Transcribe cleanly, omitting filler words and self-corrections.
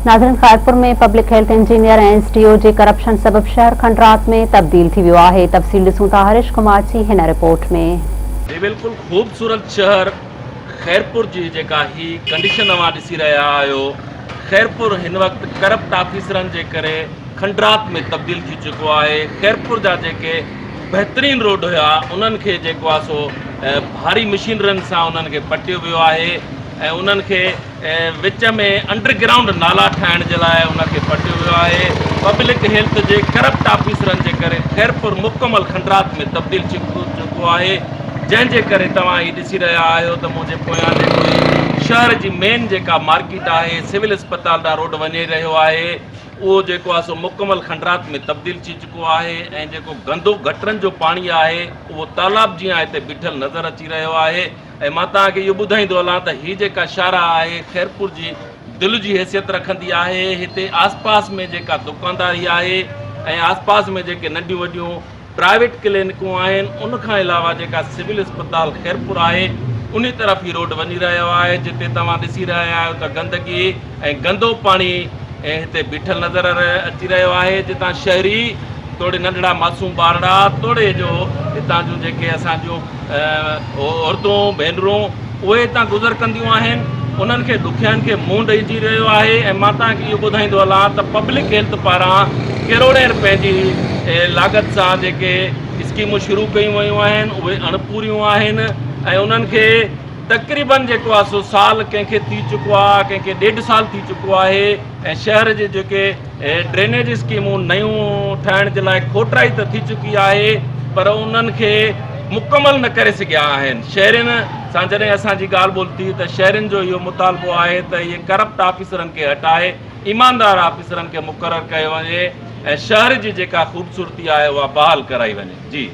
नाज़रीन, खैरपुर में public health engineer ऐं एसडीओ जे करप्शन सबब शहर खंडरात में तब्दील थी वियो आहे। तफ़सील ॾिसूं था हरीश कुमार जी हिन रिपोर्ट में। बिल्कुल खूबसूरत शहर खैरपुर जी जेका ही कंडीशन तव्हां ॾिसी रहिया आहियो। खैरपुर हिन वक़्तु करप्ट ऑफिसरनि जे करे खंडरात में तब्दील थी चुको आहे। खैरपुर जा जेके बहितरीन रोड हुया उन्हनि खे जेको आहे सो भारी मशीनरियुनि सां उन्हनि खे पटियो वियो आहे ऐं उन्हनि खे विच में अंडरग्राउंड नाला ठाहिण जे लाइ उनखे पटियो वियो आहे। पब्लिक हेल्थ जे करप्ट ऑफिसरनि जे करे खैरपुर मुकमल खंडरात में तब्दील थी चुको आहे, जंहिंजे करे तव्हां हीअ ॾिसी रहिया आहियो त मुंहिंजे पोयां जेको शहर जी मेन जेका मार्केट आहे, सिविल अस्पताल ॾांहुं रोड वञी रहियो आहे, उहो जेको आहे सो मुकमल खंडरात में तब्दील थी चुको आहे ऐं जेको गंदो गटरनि जो पाणी आहे उहो तालाब जीअं हिते बीठल नज़र अची रहियो आहे। ऐं मां तव्हांखे इहो ॿुधाईंदो हलां त हीअ जेका शारा आहे खैरपुर जी दिलि जी हैसियत रखंदी आहे। हिते आसपास में जेका दुकानदारी आहे ऐं आसपास में जेके नंढियूं वॾियूं प्राइवेट क्लिनिकूं आहिनि, उनखां अलावा जेका सिविल अस्पताल खैरपुर आहे उन तरफ़ ई रोड वञी रहियो आहे, जिते तव्हां ॾिसी रहिया आहियो त गंदगी ऐं गंदो पाणी हिते बीठल नज़र अची रहियो आहे। जितां शहरी थोरे नंढड़ा मासूम ॿारड़ा तोड़े जो हितां जूं जेके असांजूं औरतूं भेनरूं उहे हितां गुज़र कंदियूं आहिनि, उन्हनि खे ॾुखियाईनि खे मुंहुं ॾेई रहियो आहे। ऐं मां तव्हांखे इहो ॿुधाईंदो हलां त पब्लिक हेल्थ पारां करोड़े रुपए जी लागत सां जेके स्कीमूं शुरू कयूं वयूं आहिनि उहे अणपूरियूं आहिनि ऐं उन्हनि खे तक़रीबन जेको आहे सो साल कंहिंखे थी चुको आहे, कंहिंखे 1.5 साल थी चुको आहे ऐं शहर जे जेके ड्रेनेज स्कीमूं नयूं ठाहिण जे लाइ खोटराई त थी चुकी आहे, पर उन्हनि खे मुकमल न करे सघिया आहिनि। शहरनि सां जॾहिं असांजी ॻाल्हि ॿोल थी त शहरनि जो इहो मुतालबो आहे त इहे करप्ट ऑफिसरनि खे हटाए ईमानदार ऑफिसरनि खे मुक़ररु कयो वञे ऐं शहर जी जेका ख़ूबसूरती आहे उहा बहाल कराई वञे। जी।